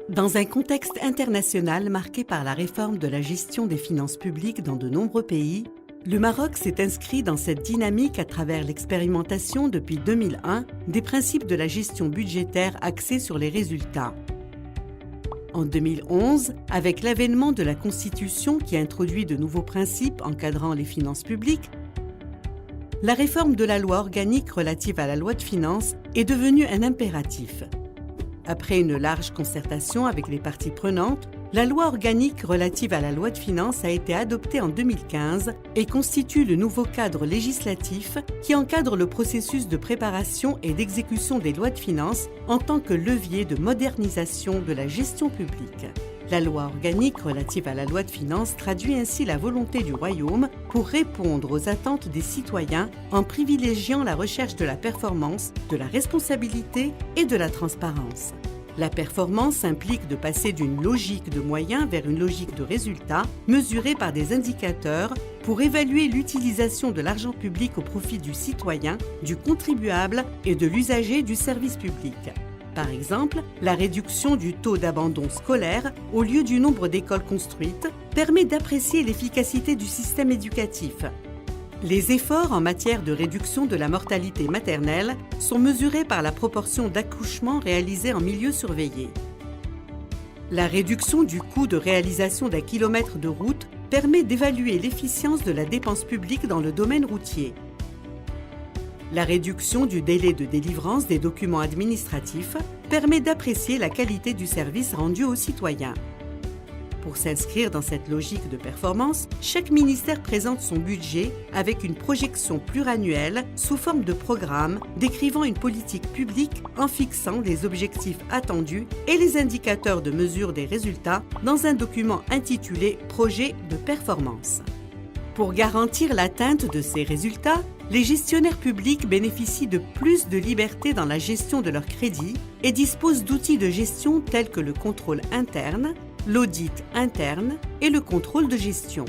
Dans un contexte international marqué par la réforme de la gestion des finances publiques dans de nombreux pays, le Maroc s'est inscrit dans cette dynamique à travers l'expérimentation depuis 2001 des principes de la gestion budgétaire axés sur les résultats. En 2011, avec l'avènement de la Constitution qui introduit de nouveaux principes encadrant les finances publiques, la réforme de la loi organique relative à la loi de finances est devenue un impératif. Après une large concertation avec les parties prenantes, la loi organique relative à la loi de finances a été adoptée en 2015 et constitue le nouveau cadre législatif qui encadre le processus de préparation et d'exécution des lois de finances en tant que levier de modernisation de la gestion publique. La loi organique relative à la loi de finances traduit ainsi la volonté du Royaume pour répondre aux attentes des citoyens en privilégiant la recherche de la performance, de la responsabilité et de la transparence. La performance implique de passer d'une logique de moyens vers une logique de résultats mesurée par des indicateurs pour évaluer l'utilisation de l'argent public au profit du citoyen, du contribuable et de l'usager du service public. Par exemple, la réduction du taux d'abandon scolaire au lieu du nombre d'écoles construites permet d'apprécier l'efficacité du système éducatif. Les efforts en matière de réduction de la mortalité maternelle sont mesurés par la proportion d'accouchements réalisés en milieu surveillé. La réduction du coût de réalisation d'un kilomètre de route permet d'évaluer l'efficience de la dépense publique dans le domaine routier. La réduction du délai de délivrance des documents administratifs permet d'apprécier la qualité du service rendu aux citoyens. Pour s'inscrire dans cette logique de performance, chaque ministère présente son budget avec une projection pluriannuelle sous forme de programme décrivant une politique publique en fixant les objectifs attendus et les indicateurs de mesure des résultats dans un document intitulé « Projet de performance ». Pour garantir l'atteinte de ces résultats, les gestionnaires publics bénéficient de plus de liberté dans la gestion de leurs crédits et disposent d'outils de gestion tels que le contrôle interne, l'audit interne et le contrôle de gestion.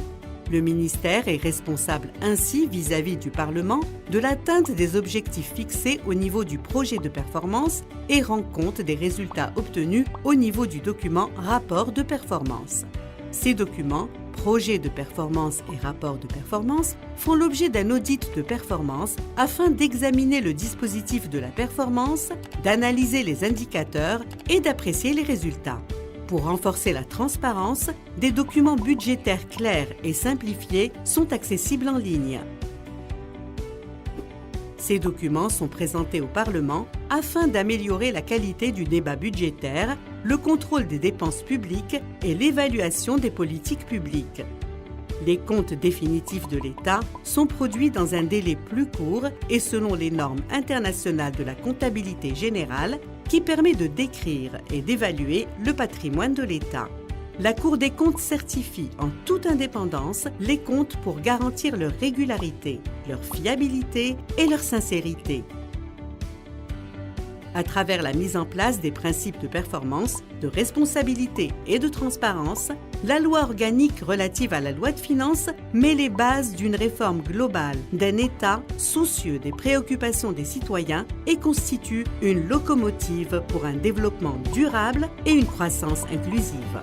Le ministère est responsable ainsi vis-à-vis du Parlement de l'atteinte des objectifs fixés au niveau du projet de performance et rend compte des résultats obtenus au niveau du document rapport de performance. Ces documents, projets de performance et rapports de performance, font l'objet d'un audit de performance afin d'examiner le dispositif de la performance, d'analyser les indicateurs et d'apprécier les résultats. Pour renforcer la transparence, des documents budgétaires clairs et simplifiés sont accessibles en ligne. Ces documents sont présentés au Parlement afin d'améliorer la qualité du débat budgétaire, le contrôle des dépenses publiques et l'évaluation des politiques publiques. Les comptes définitifs de l'État sont produits dans un délai plus court et selon les normes internationales de la comptabilité générale qui permet de décrire et d'évaluer le patrimoine de l'État. La Cour des comptes certifie en toute indépendance les comptes pour garantir leur régularité, leur fiabilité et leur sincérité. À travers la mise en place des principes de performance, de responsabilité et de transparence, la loi organique relative à la loi de finances met les bases d'une réforme globale d'un État soucieux des préoccupations des citoyens et constitue une locomotive pour un développement durable et une croissance inclusive.